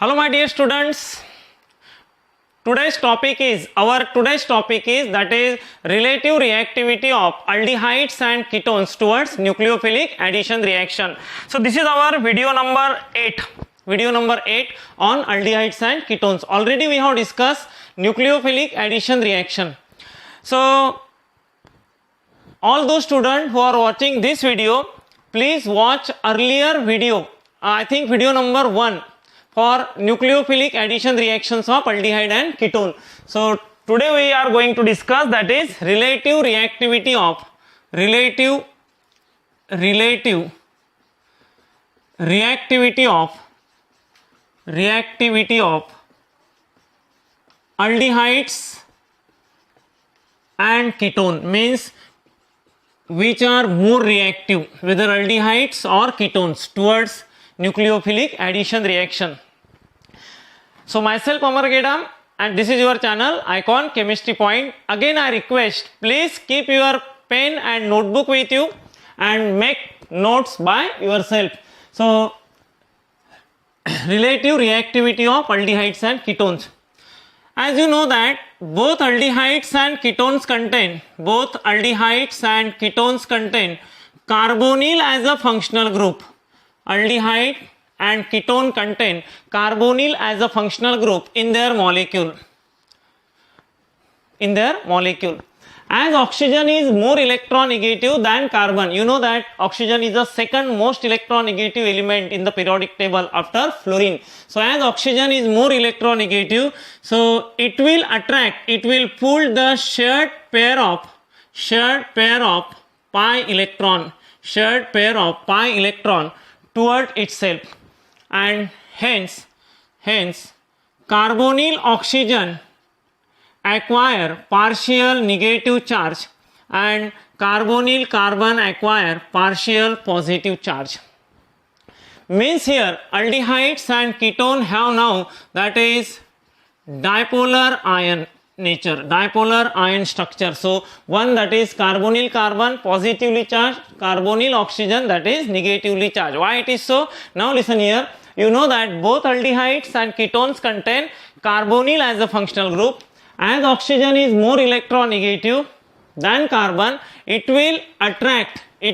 Hello my dear students. Today's topic is that is relative reactivity of aldehydes and ketones towards nucleophilic addition reaction. So this is our video number 8 on aldehydes and ketones. Already we have discussed nucleophilic addition reaction. So all those students who are watching this video, please watch earlier video, I think video number 1 for nucleophilic addition reactions of aldehyde and ketone. So today we are going to discuss that is relative reactivity of aldehydes and ketone, means which are more reactive, whether aldehydes or ketones, towards nucleophilic addition reaction. So myself Amar Gedam, and this is your channel Icon Chemistry Point. Again I request, please keep your pen and notebook with you and make notes by yourself. So relative reactivity of aldehydes and ketones. As you know that both aldehydes and ketones contain carbonyl as a functional group. Aldehyde and ketone contain carbonyl as a functional group in their molecule. As oxygen is more electronegative than carbon, you know that oxygen is the second most electronegative element in the periodic table after fluorine. So as oxygen is more electronegative, so it will pull the shared pair of pi electron toward itself, and hence carbonyl oxygen acquire partial negative charge and carbonyl carbon acquire partial positive charge. Means here aldehydes and ketone have now that is dipolar ion nature, dipolar ion structure. So one that is carbonyl carbon positively charged, carbonyl oxygen that is negatively charged. Why it is so? Now listen here. You know that both aldehydes and ketones contain carbonyl as a functional group. As oxygen is more electronegative than carbon, it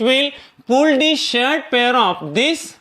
will pull the shared pair of this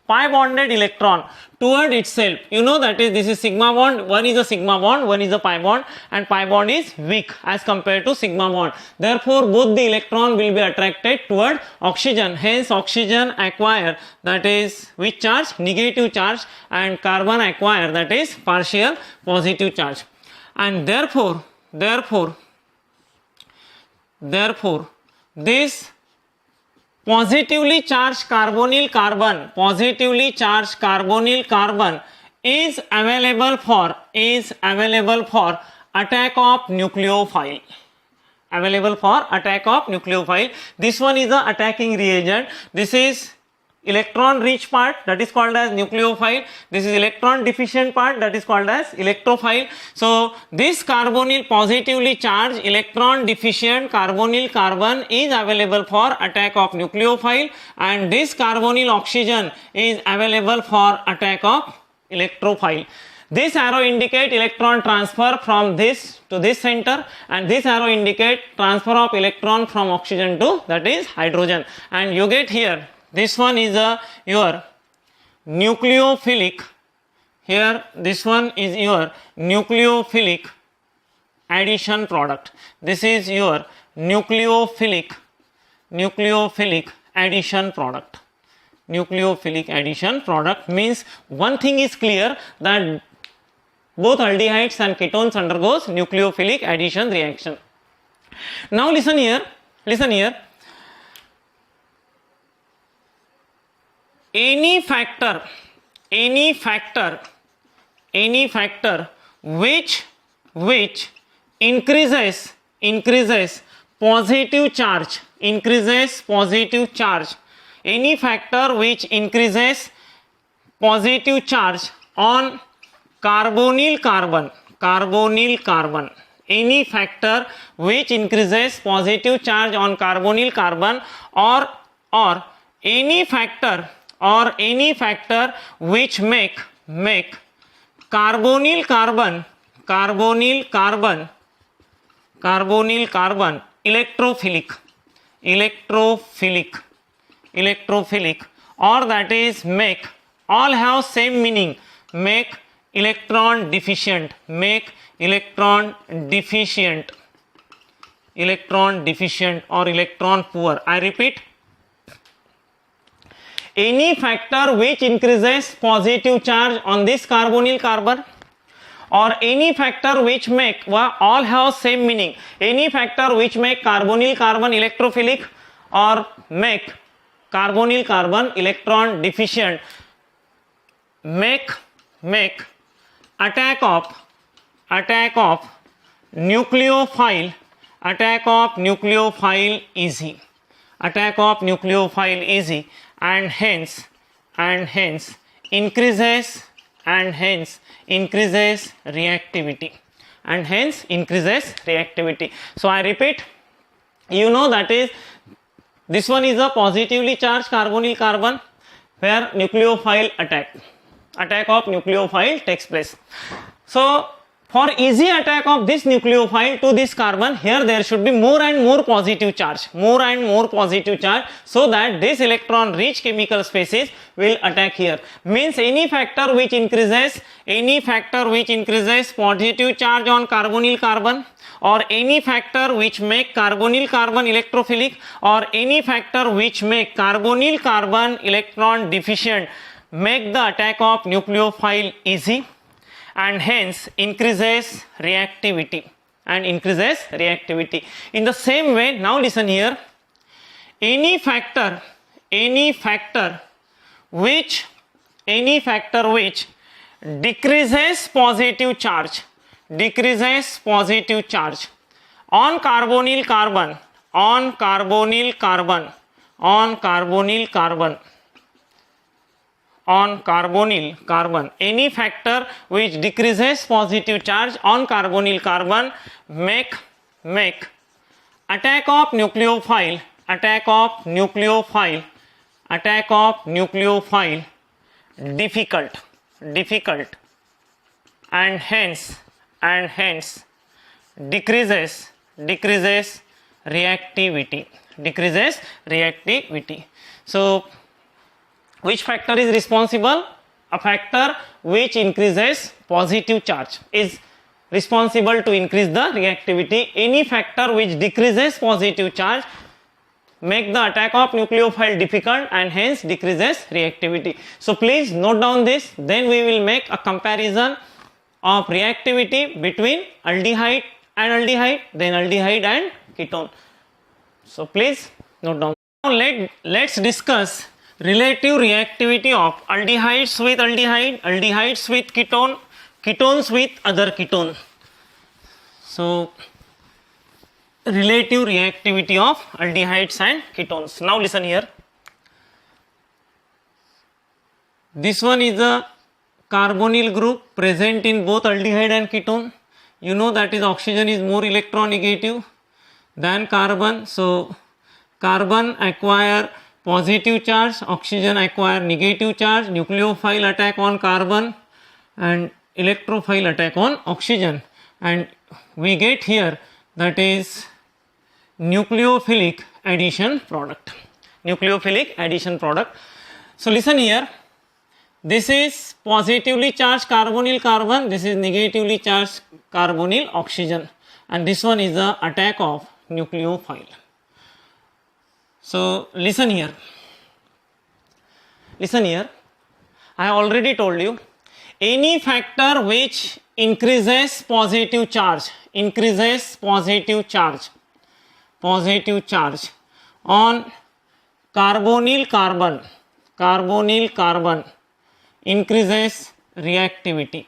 pi bonded electron toward itself. You know that is, this is sigma bond, one is a sigma bond, one is a pi bond, and pi bond is weak as compared to sigma bond. Therefore both the electron will be attracted toward oxygen. Hence oxygen acquire that is which charge? Negative charge, and carbon acquire that is partial positive charge. And therefore this positively charged carbonyl carbon is available for attack of nucleophile. This one is the attacking reagent. This is electron rich part, that is called as nucleophile. This is electron deficient part, that is called as electrophile. So this carbonyl positively charged electron deficient carbonyl carbon is available for attack of nucleophile, and this carbonyl oxygen is available for attack of electrophile. This arrow indicate electron transfer from this to this center, and this arrow indicate transfer of electron from oxygen to that is hydrogen. And you get here, this one is your nucleophilic, here this one is your nucleophilic addition product. This is your nucleophilic addition product. Nucleophilic addition product means one thing is clear, that both aldehydes and ketones undergoes nucleophilic addition reaction. Now listen here. Any factor which increases positive charge, any factor which increases positive charge on carbonyl carbon, any factor which increases positive charge on carbonyl carbon, or any factor which make carbonyl carbon, carbonyl carbon, carbonyl carbon, electrophilic, electrophilic, electrophilic, or that is make, all have same meaning, make electron deficient, make electron deficient, electron deficient or electron poor. I repeat, any factor which increases positive charge on this carbonyl carbon, or any factor which make, all have same meaning, any factor which make carbonyl carbon electrophilic or make carbonyl carbon electron deficient, make attack of nucleophile, attack of nucleophile easy, attack of nucleophile easy, and hence increases reactivity, and hence increases reactivity. So I repeat, you know that is, this one is a positively charged carbonyl carbon where nucleophile attack of nucleophile takes place. So for easy attack of this nucleophile to this carbon, here there should be more and more positive charge, more and more positive charge, so that this electron rich chemical species will attack here. Means any factor which increases positive charge on carbonyl carbon, or any factor which make carbonyl carbon electrophilic, or any factor which make carbonyl carbon electron deficient, make the attack of nucleophile easy, and hence increases reactivity, In the same way, now listen here, any factor which decreases positive charge on carbonyl carbon, any factor which decreases positive charge on carbonyl carbon, make attack of nucleophile difficult, and hence decreases reactivity. So which factor is responsible? A factor which increases positive charge is responsible to increase the reactivity. Any factor which decreases positive charge make the attack of nucleophile difficult, and hence decreases reactivity. So please note down this, then we will make a comparison of reactivity between aldehyde and aldehyde, then aldehyde and ketone. So please note down. Now let's discuss relative reactivity of aldehydes with aldehyde, aldehydes with ketone, ketones with other ketone. So relative reactivity of aldehydes and ketones. Now listen here. This one is a carbonyl group present in both aldehyde and ketone. You know that is oxygen is more electronegative than carbon. So carbon acquire positive charge, oxygen acquire negative charge, nucleophile attack on carbon and electrophile attack on oxygen, and we get here that is nucleophilic addition product. So listen here, this is positively charged carbonyl carbon, this is negatively charged carbonyl oxygen, and this one is the attack of nucleophile. So listen here, I already told you, any factor which increases positive charge on carbonyl carbon increases reactivity.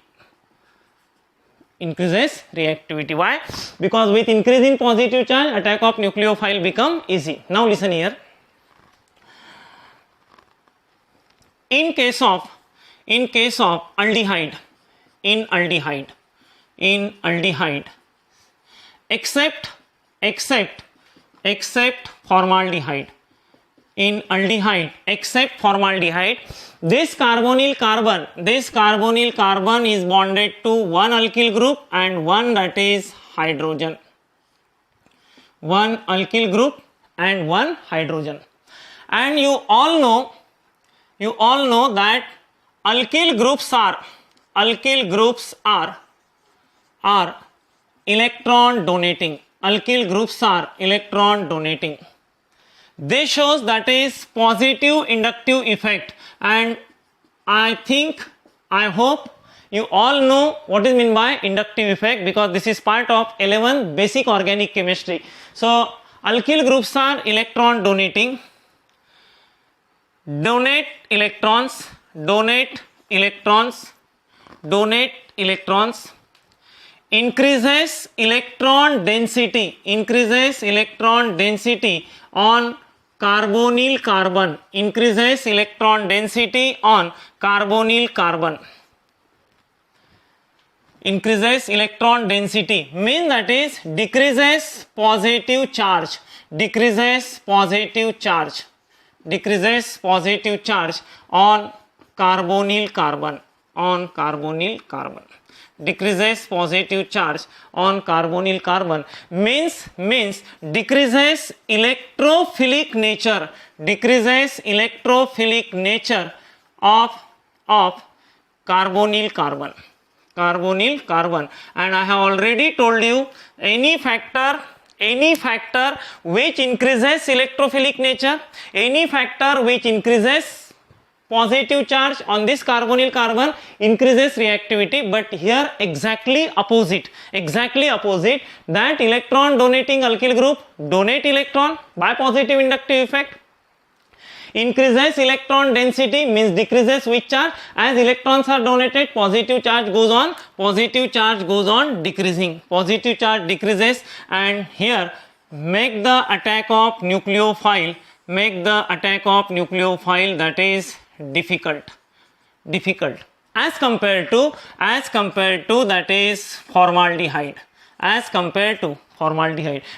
Why? Because with increasing positive charge, attack of nucleophile become easy. Now listen here. In case of aldehyde, except formaldehyde, in aldehyde except formaldehyde. This carbonyl carbon is bonded to one alkyl group and one that is hydrogen. One alkyl group and one hydrogen. And you all know that alkyl groups are electron donating. Alkyl groups are electron donating. This shows that is positive inductive effect, and I hope you all know what is meant by inductive effect, because this is part of 11 basic organic chemistry. So alkyl groups are electron donating. Donate electrons, increases electron density on carbonyl carbon, increases electron density on carbonyl carbon. Increases electron density means that is decreases positive charge, decreases positive charge on carbonyl carbon, decreases positive charge on carbonyl carbon means decreases electrophilic nature of carbonyl carbon, and I have already told you any factor which increases electrophilic nature, any factor which increases positive charge on this carbonyl carbon increases reactivity. But here exactly opposite, that electron donating alkyl group donate electron by positive inductive effect. Increases electron density means decreases which charge, as electrons are donated positive charge goes on decreasing, positive charge decreases, and here make the attack of nucleophile that is difficult as compared to that is formaldehyde,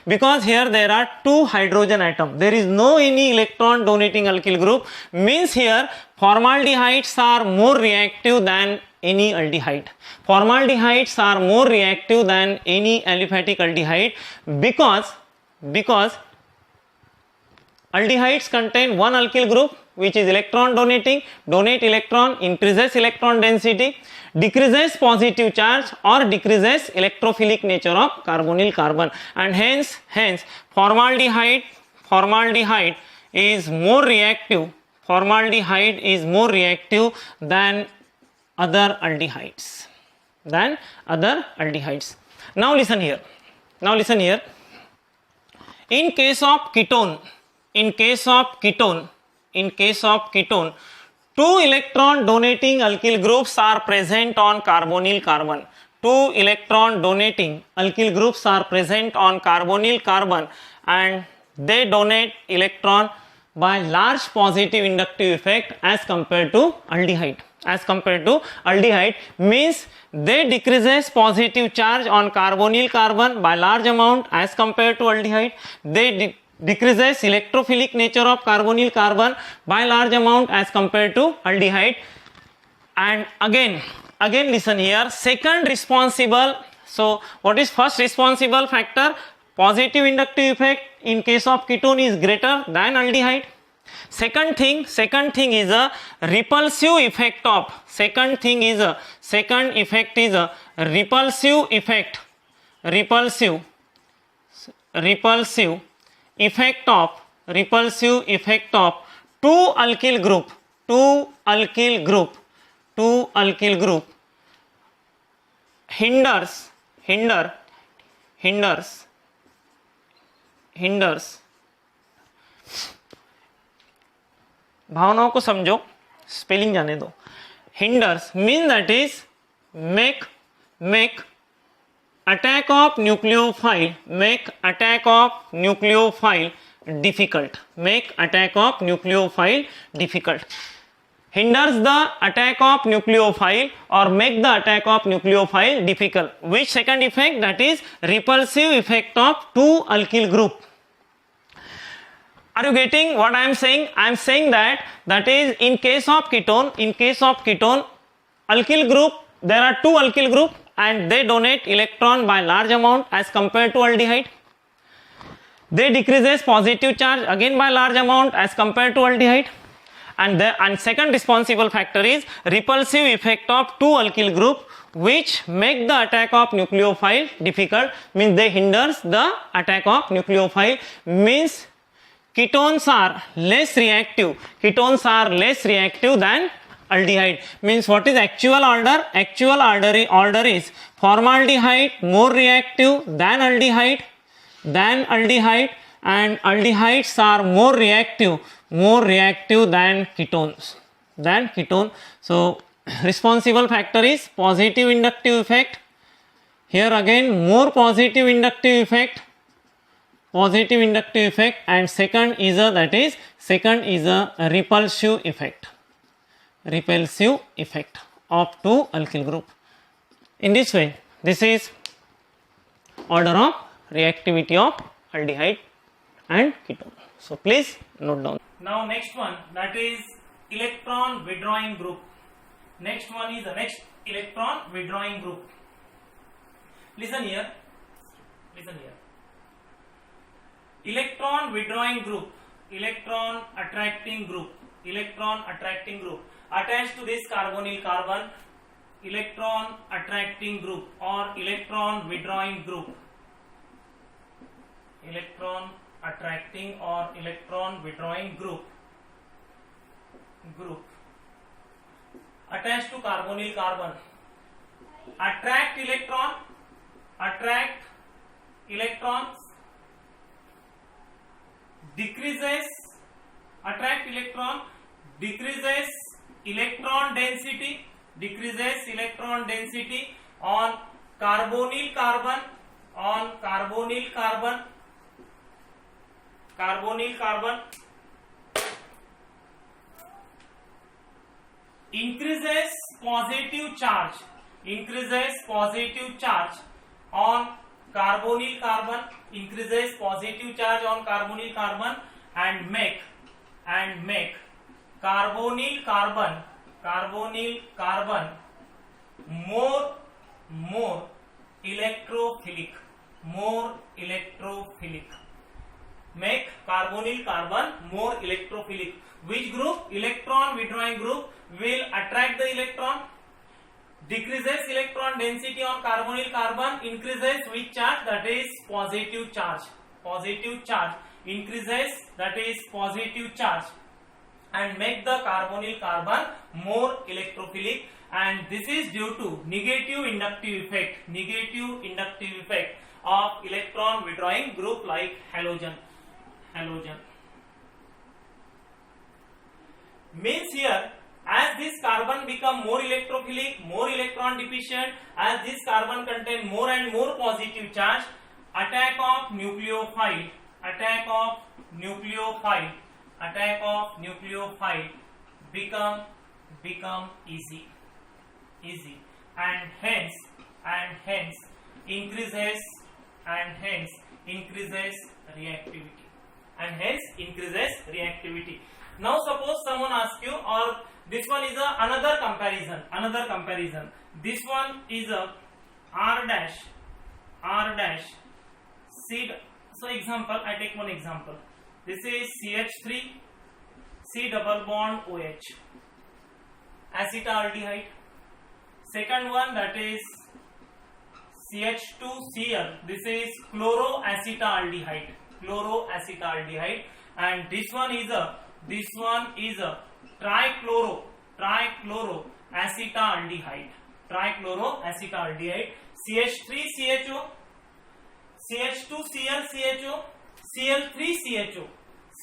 because here there are two hydrogen atoms, there is no any electron donating alkyl group, means here formaldehydes are more reactive than any aldehyde. Formaldehydes are more reactive than any aliphatic aldehyde, because aldehydes contain one alkyl group which is electron donating, donate electron, increases electron density, decreases positive charge or decreases electrophilic nature of carbonyl carbon, and hence formaldehyde is more reactive than other aldehydes. Now listen here. In case of ketone, two electron donating alkyl groups are present on carbonyl carbon. Two electron donating alkyl groups are present on carbonyl carbon, and they donate electron by large positive inductive effect as compared to aldehyde. Means they decreases positive charge on carbonyl carbon by large amount as compared to aldehyde. They decreases electrophilic nature of carbonyl carbon by large amount as compared to aldehyde. And again listen here, second responsible, so what is first responsible factor? Positive inductive effect in case of ketone is greater than aldehyde. Second thing is a repulsive effect of, second effect is a repulsive effect of two alkyl group hinders भावनाओं को समझो, spelling जाने दो. Hinders mean that is make attack of nucleophile difficult. Hinders the attack of nucleophile or make the attack of nucleophile difficult. Which second effect? That is repulsive effect of two alkyl group. Are you getting what I am saying? I am saying that is in case of ketone, alkyl group, there are two alkyl group and they donate electron by large amount as compared to aldehyde. They decreases positive charge again by large amount as compared to aldehyde. And second responsible factor is repulsive effect of two alkyl group, which make the attack of nucleophile difficult, means they hinders the attack of nucleophile, means ketones are less reactive than aldehyde. Means what is actual order? Actual order is formaldehyde more reactive than aldehyde, and aldehydes are more reactive than ketones. So responsible factor is positive inductive effect. Here again more positive inductive effect, and second is a repulsive effect of two alkyl group. In this way, this is order of reactivity of aldehyde and ketone. So please note down. Now next one, that is electron withdrawing group. Next one is the next electron withdrawing group. Listen here. Electron withdrawing group, electron attracting group, attached to this carbonyl carbon, electron attracting group or electron withdrawing group, electron attracting or electron withdrawing group attached to carbonyl carbon, attract electrons, decreases electron density on carbonyl carbon, increases positive charge on carbonyl carbon, and make carbonyl carbon more electrophilic, make carbonyl carbon more electrophilic. Which group? Electron withdrawing group will attract the electron, decreases electron density on carbonyl carbon, increases which charge? That is positive charge, increases, that is positive charge, and make the carbonyl carbon more electrophilic, and this is due to negative inductive effect of electron withdrawing group like halogen. Means here, as this carbon become more electrophilic, more electron deficient, as this carbon contain more and more positive charge, attack of nucleophile become easy, and hence increases reactivity. Now suppose someone asks you, or this one is another comparison. This one is a R dash C. So example, I take one example. This is CH3 C double bond OH, acetaldehyde. Second one, that is CH2Cl. This is chloroacetaldehyde, and this one is a trichloroacetaldehyde, CH3CHO, CH2Cl CH2,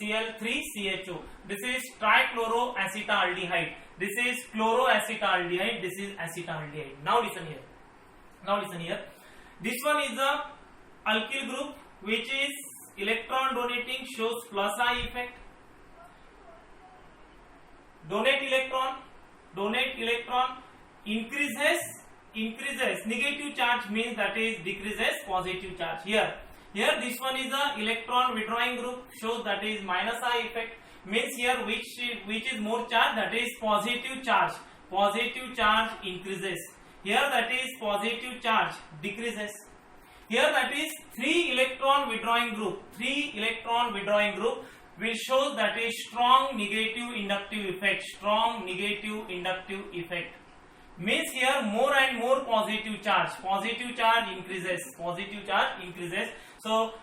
Cl3CHO. This is trichloroacetaldehyde. This is chloroacetaldehyde. This is acetaldehyde. Now listen here. This one is the alkyl group, which is electron donating, shows plus I effect. Donate electron, increases negative charge, means that is decreases positive charge. Here Here this one is the electron withdrawing group, shows that is minus I effect, means here which is more charge, that is positive charge. Positive charge increases. Here that is positive charge decreases. Here that is 3 electron withdrawing group. 3 electron withdrawing group will show that is strong negative inductive effect. Strong negative inductive effect. Means here more and more positive charge. Positive charge increases. Positive charge increases. So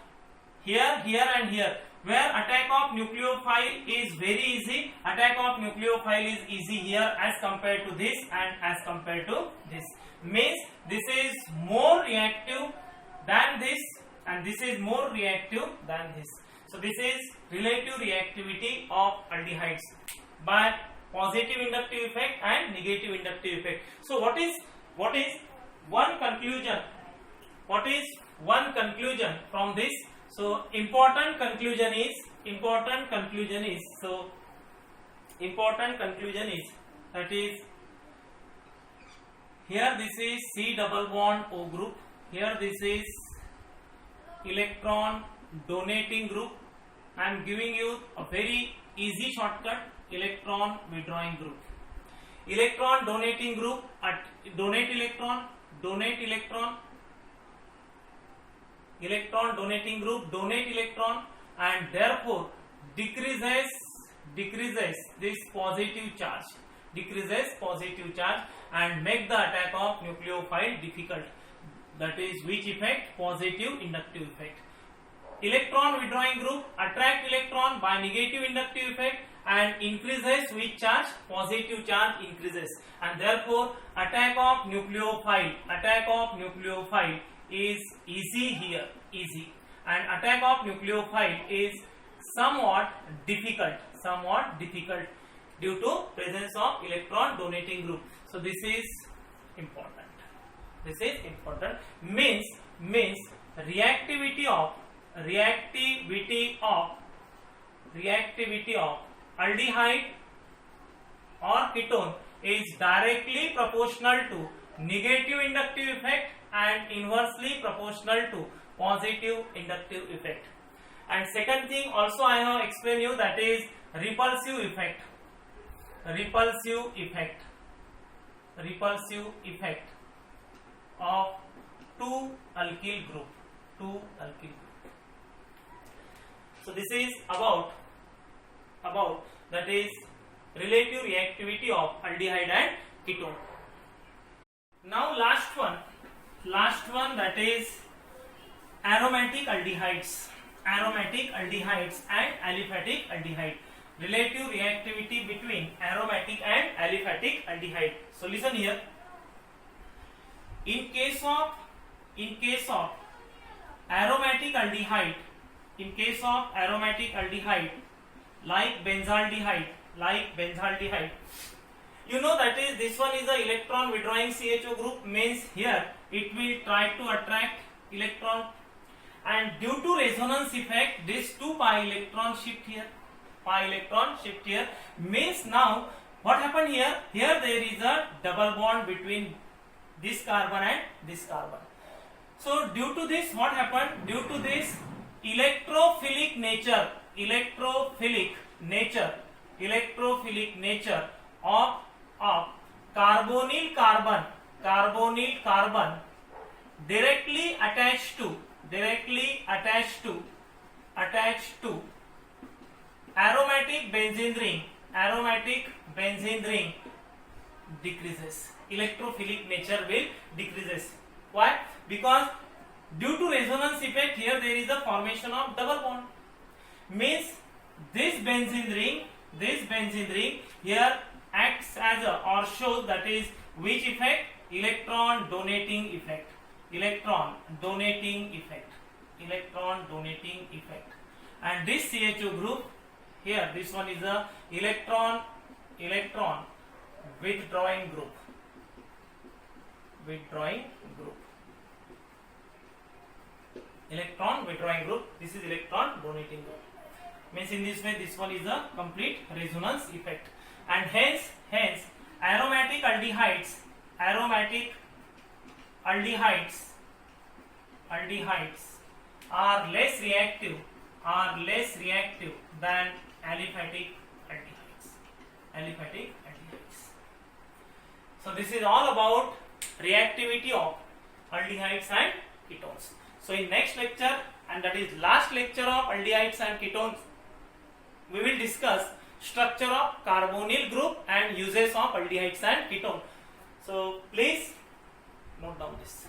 here, here and here, where attack of nucleophile is very easy, attack of nucleophile is easy here as compared to this and as compared to this. Means this is more reactive than this and this is more reactive than this. So this is relative reactivity of aldehydes by positive inductive effect and negative inductive effect. So what is one conclusion? What is one conclusion from this? So important conclusion is that is here this is C double bond O group, here this is electron donating group. I am giving you a very easy shortcut, electron withdrawing group. Electron donating group at donate electron, electron donating group donate electron and therefore decreases this positive charge, and make the attack of nucleophile difficult. That is which effect? Positive inductive effect. Electron withdrawing group attract electron by negative inductive effect and increases which charge? Positive charge increases, and therefore attack of nucleophile is easy here, easy, and attack of nucleophile is somewhat difficult due to presence of electron donating group. So this is important. Means reactivity of aldehyde or ketone is directly proportional to negative inductive effect and inversely proportional to positive inductive effect. And second thing also I have explained you, that is repulsive effect of 2 alkyl group. So this is about that is relative reactivity of aldehyde and ketone. Now last one that is aromatic aldehydes and aliphatic aldehyde. Relative reactivity between aromatic and aliphatic aldehyde. So listen here. In case of aromatic aldehyde, like benzaldehyde, you know that is this one is the electron withdrawing CHO group, means here it will try to attract electron, and due to resonance effect this 2 pi electron shift here, means now what happened here? Here there is a double bond between this carbon and this carbon. So due to this what happened? Due to this electrophilic nature of carbonyl carbon directly attached to aromatic benzene ring decreases. Electrophilic nature will decreases. Why? Because due to resonance effect here there is a formation of double bond. Means this benzene ring here acts as a, or shows that is which effect? Electron donating effect. And this CHO group here, this one is a electron withdrawing group. Electron withdrawing group. This is electron donating group. Means in this way this one is a complete resonance effect, and hence aromatic aldehydes are less reactive than aliphatic aldehydes. So this is all about reactivity of aldehydes and ketones. So in next lecture, and that is last lecture of aldehydes and ketones, we will discuss structure of carbonyl group and uses of aldehydes and ketone. So please note down this.